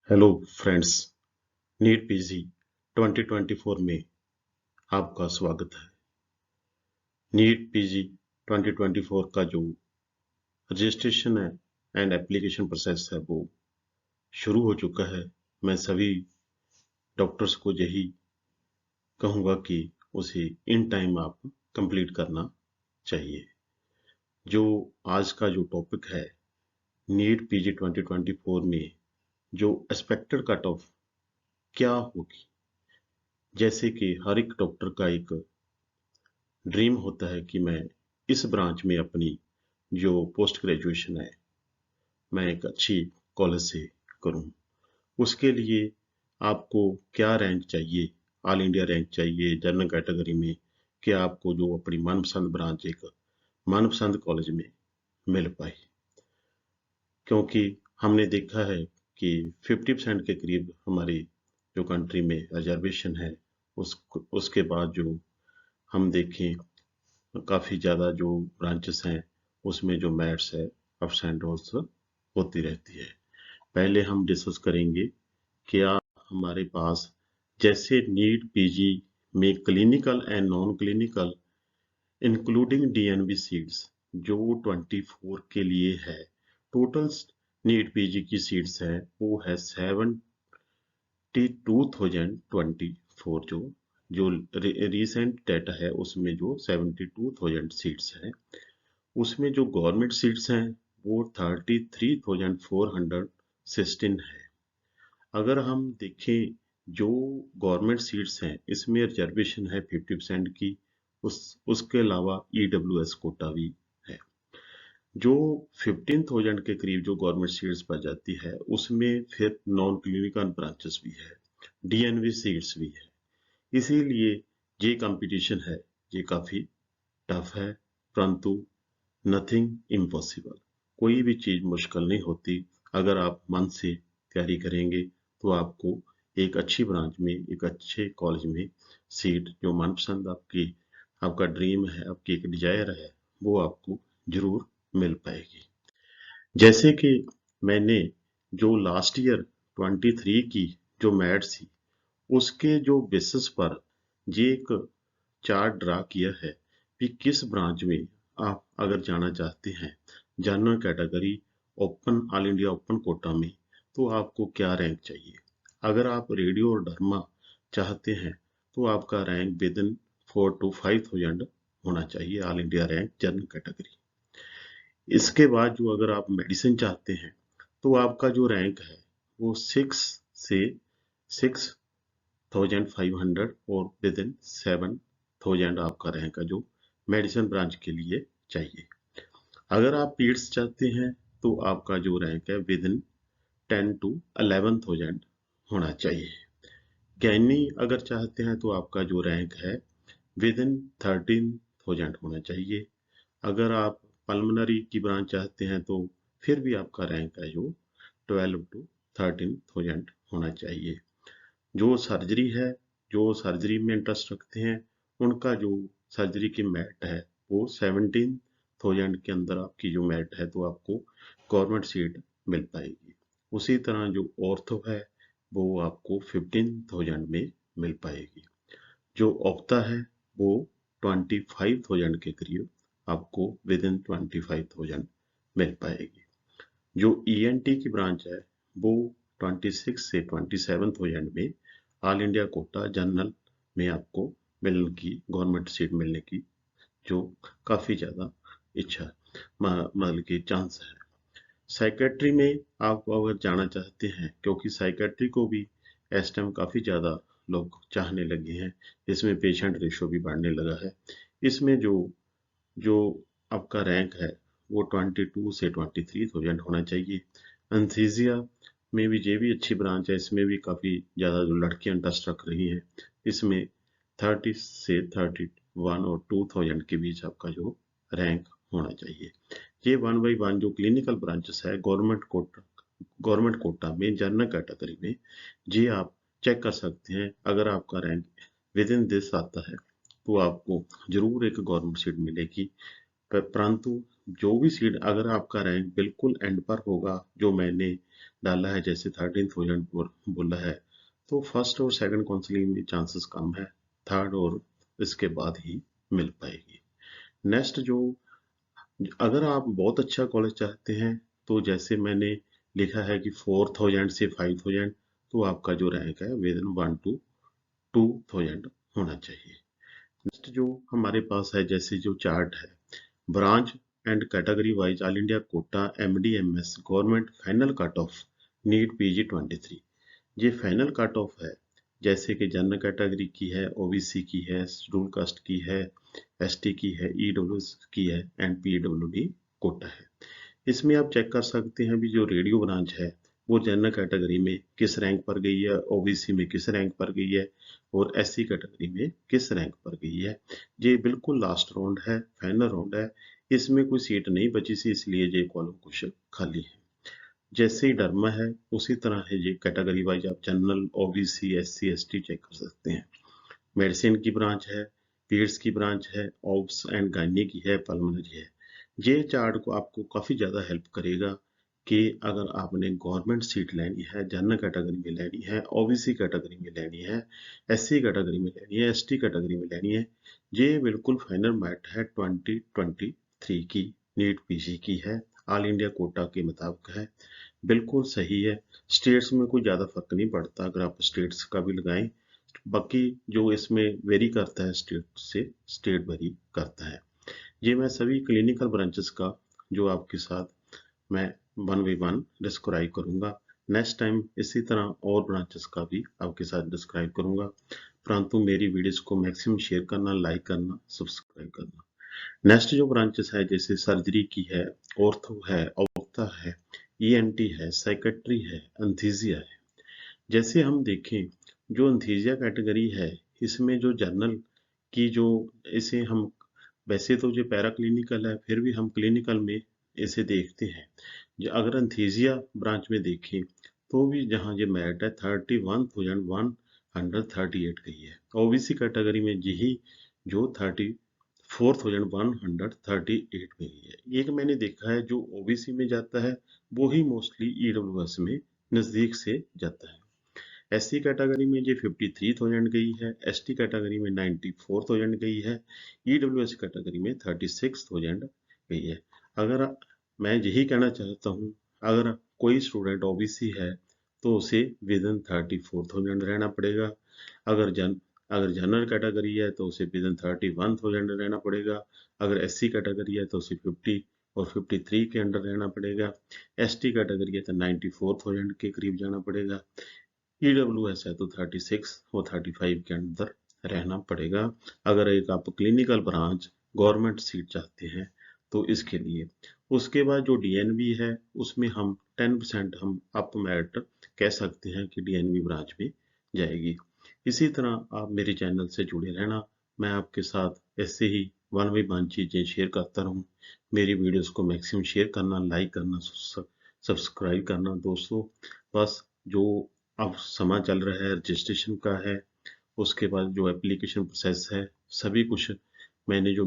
Hello friends, NEET PG 2024 में आपका स्वागत है। नीट पीजी 2024 का जो रजिस्ट्रेशन है एंड एप्लीकेशन प्रोसेस है वो शुरू हो चुका है। मैं सभी डॉक्टर्स को यही कहूँगा कि उसे इन टाइम आप कंप्लीट करना चाहिए। जो आज का जो टॉपिक है नीट पीजी 2024 में जो एक्सपेक्टेड कट ऑफ क्या होगी, जैसे कि हर एक डॉक्टर का एक ड्रीम होता है कि मैं इस ब्रांच में अपनी जो पोस्ट ग्रेजुएशन है मैं एक अच्छी कॉलेज से करूं। उसके लिए आपको क्या रैंक चाहिए, ऑल इंडिया रैंक चाहिए जनरल कैटेगरी में, कि आपको जो अपनी मनपसंद ब्रांच एक मनपसंद कॉलेज में मिल पाए। क्योंकि हमने देखा है कि 50% के करीब हमारी जो कंट्री में रिजर्वेशन है, उसके बाद जो हम देखें काफ़ी ज़्यादा जो ब्रांचेस हैं उसमें जो मैथ्स है अप्स एंड डाउन्स होती रहती है। पहले हम डिस्कस करेंगे क्या हमारे पास जैसे नीट पीजी में clinical and non clinical including DNB seats जो 24 के लिए है। टोटल नीट पीजी की सीट्स है वो है 72,024। जो रिसेंट डेटा है उसमें जो 72,000 सीट्स है, उसमें जो गवर्नमेंट सीट्स हैं वो 33,416 है। अगर हम देखें जो गवर्नमेंट सीट्स हैं इसमें रिजर्वेशन है 50% की, उसके अलावा ईडब्ल्यूएस कोटा भी है। जो 15,000 के करीब जो गवर्नमेंट सीट्स पर जाती है उसमें फिर नॉन क्लिनिकल ब्रांचेस भी है, डीएनवी सीट्स भी है। इसीलिए ये कंपटीशन है, ये काफी टफ है, परंतु नथिंग इम्पॉसिबल। कोई भी चीज मुश्किल नहीं होती। अगर आप मन से तैयारी करेंगे तो आपको एक अच्छी ब्रांच में एक अच्छे कॉलेज में सीट जो मनपसंद आपका ड्रीम है, आपकी एक डिजायर है, वो आपको जरूर मिल पाएगी। जैसे कि मैंने जो लास्ट ईयर 23 की जो मैथ्स थी उसके जो बेसिस पर ये एक चार्ट ड्रा किया है कि किस ब्रांच में आप अगर जाना चाहते हैं general category open all India open quota में, तो आपको क्या रैंक चाहिए। अगर आप रेडियो और डर्मा चाहते हैं तो आपका रैंक विद इन 4 to 5,000 होना चाहिए, all India rank general category. इसके बाद जो अगर आप मेडिसिन चाहते हैं तो आपका जो रैंक है वो 6 से 6,500 और विद इन 7,000 आपका रैंक है जो मेडिसिन ब्रांच के लिए चाहिए। अगर आप पीड्स चाहते हैं तो आपका जो रैंक है विद इन 10 to 11,000 होना चाहिए। गैनी अगर चाहते हैं तो आपका जो रैंक है विद इन 13,000 होना चाहिए। अगर आप पल्मनरी की ब्रांच चाहते हैं तो फिर भी आपका रैंक है जो 12 to 13,000 होना चाहिए। जो सर्जरी है, जो सर्जरी में इंटरेस्ट रखते हैं, उनका जो सर्जरी की मैट है वो 17,000 के अंदर आपकी जो मैट है तो आपको गवर्नमेंट सीट मिल पाएगी। उसी तरह जो ऑर्थो है वो आपको 15,000 में मिल पाएगी। जो ऑप्था है वो 25,000 के करीब आपको विद इन 25,000 मिल पाएगी। जो ईएनटी की ब्रांच है वो 26 से 27,000 में ऑल इंडिया कोटा जनरल में आपको मिलने की गवर्नमेंट सीट मिलने की जो काफी ज्यादा इच्छा मतलब कि चांस है। साइकेट्री में आप अगर जाना चाहते हैं, क्योंकि साइकेट्री को भी इस टाइम काफी ज्यादा लोग चाहने लगे हैं, इसमें पेशेंट रेशो भी बढ़ने लगा है। इसमें जो जो आपका रैंक है वो 22 से 23,000 होना चाहिए। एंथीसिया में भी ये भी अच्छी ब्रांच है, इसमें भी काफ़ी ज़्यादा जो लड़कियां इंटरेस्ट रख रही हैं, इसमें 30 से 31 और 2,000 के बीच आपका जो रैंक होना चाहिए। ये 1 by 1 जो क्लिनिकल ब्रांचेस है गवर्नमेंट कोटा में जनरल कैटेगरी में, ये आप चेक कर सकते हैं। अगर आपका रैंक विद इन दिस आता है तो आपको जरूर एक गवर्नमेंट सीट मिलेगी। परंतु जो भी सीट अगर आपका रैंक बिल्कुल एंड पर होगा, जो मैंने डाला है, जैसे 13,000 बोला है, तो फर्स्ट और सेकंड काउंसलिंग में चांसेस कम है, थर्ड और इसके बाद ही मिल पाएगी। नेक्स्ट जो, अगर आप बहुत अच्छा कॉलेज चाहते हैं तो जैसे मैंने लिखा है कि 4,000 से 5,000, तो आपका जो रैंक है विद इन 1 to 2,000 होना चाहिए। नेक्स्ट जो हमारे पास है, जैसे जो चार्ट है, branch and category wise all India quota MD MS government final cut off NEET PG 23। ये फाइनल कट ऑफ है, जैसे कि जनरल कैटेगरी की है, OBC की है, शेड्यूल कास्ट की है, ST की है, EWS की है एंड PWD कोटा है। इसमें आप चेक कर सकते हैं भी जो रेडियो ब्रांच है वो जनरल कैटेगरी में किस रैंक पर गई है, OBC में किस रैंक पर गई है और SC कैटेगरी में किस रैंक पर गई है। ये बिल्कुल लास्ट राउंड है, फाइनल राउंड है, इसमें कोई सीट नहीं बची सी, इसलिए ये कॉलम कुछ खाली है। जैसे ही डरमा है उसी तरह है ये कैटेगरी वाइज आप general, OBC, SC ST check कर सकते हैं। मेडिसिन की ब्रांच है, पीड्स की ब्रांच है, ऑब्स एंड गायनी की है, पल्मोनरी है। ये चार्ट को आपको काफ़ी ज़्यादा हेल्प करेगा कि अगर आपने गवर्नमेंट सीट लेनी है, जनरल कैटेगरी में लेनी है, OBC कैटेगरी में लेनी है, SC कैटेगरी में लेनी है, ST कैटेगरी में लेनी है, ये बिल्कुल फाइनल मैट है 2023 की नीट PG की है, ऑल इंडिया कोटा के मुताबिक है, बिल्कुल सही है। स्टेट्स में कोई ज़्यादा फर्क नहीं पड़ता अगर आप स्टेट्स का भी लगाएं, बाकी जो इसमें वेरी करता है स्टेट से स्टेट वेरी करता है। ये मैं सभी क्लिनिकल ब्रांचेस का जो आपके साथ मैं 1 by 1 डिस्क्राइब करूंगा। नेक्स्ट टाइम इसी तरह और ब्रांचेस का भी आपके साथ डिस्क्राइब करूंगा, परंतु मेरी वीडियोस को मैक्सिमम शेयर करना, लाइक करना, सब्सक्राइब करना। नेक्स्ट जो ब्रांचेस है, जैसे सर्जरी की है, ऑर्थो है, ऑप्था है, ENT है, साइकेट्री है, एंथीजिया है। जैसे हम देखें जो एंथीजिया कैटेगरी है, इसमें जो जर्नल की जो, इसे हम वैसे तो जो पैरा क्लिनिकल है फिर भी हम क्लिनिकल में इसे देखते हैं। जो अगर एंथीजिया ब्रांच में देखें तो भी जहाँ ये मेरिट है 31,138 गई है। OBC कैटेगरी में यही जो 34,138 में गई है। एक मैंने देखा है जो OBC में जाता है वो ही मोस्टली EWS में नज़दीक से जाता है। SC कैटेगरी में ये 53,000 गई है, ST कैटेगरी में 94,000 गई है, EWS कैटेगरी में 36,000 गई है। अगर मैं यही कहना चाहता हूँ, अगर कोई स्टूडेंट OBC है तो उसे विद इन 34,000 रहना पड़ेगा। अगर जनरल कैटेगरी है तो उसे विद इन 31,000 रहना पड़ेगा। अगर SC कैटेगरी है तो उसे 50 और 53 के अंडर रहना पड़ेगा। ST कैटेगरी है तो 94,000 के करीब जाना पड़ेगा। EWS है तो 36 और 35 के अंदर रहना पड़ेगा अगर एक आप क्लिनिकल ब्रांच गवर्नमेंट सीट चाहते हैं तो इसके लिए। उसके बाद जो DNB है उसमें हम 10% हम अप मेरिट कह सकते हैं कि DNB ब्रांच में जाएगी। इसी तरह आप मेरे चैनल से जुड़े रहना, मैं आपके साथ ऐसे ही 1 by 1 चीज़ें शेयर करता रहूँ। मेरी वीडियोस को मैक्सिमम शेयर करना, लाइक करना, सब्सक्राइब करना दोस्तों। बस जो अब समय चल रहा है रजिस्ट्रेशन का है, उसके बाद जो एप्लीकेशन प्रोसेस है, सभी कुछ मैंने जो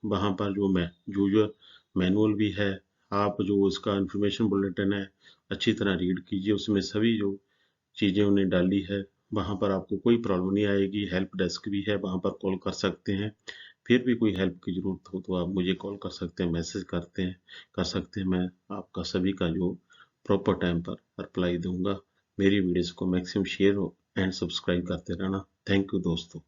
वहाँ पर जो मैं यूजर मैनुअल भी है, आप जो उसका इंफॉर्मेशन बुलेटिन है अच्छी तरह रीड कीजिए, उसमें सभी जो चीज़ें उन्हें डाली है, वहाँ पर आपको कोई प्रॉब्लम नहीं आएगी। हेल्प डेस्क भी है, वहाँ पर कॉल कर सकते हैं। फिर भी कोई हेल्प की ज़रूरत हो तो आप मुझे कॉल कर सकते हैं, मैसेज कर सकते हैं। मैं आपका सभी का जो प्रॉपर टाइम पर रिप्लाई दूंगा। मेरी वीडियोस को मैक्सिमम शेयर एंड सब्सक्राइब करते रहना। थैंक यू दोस्तों।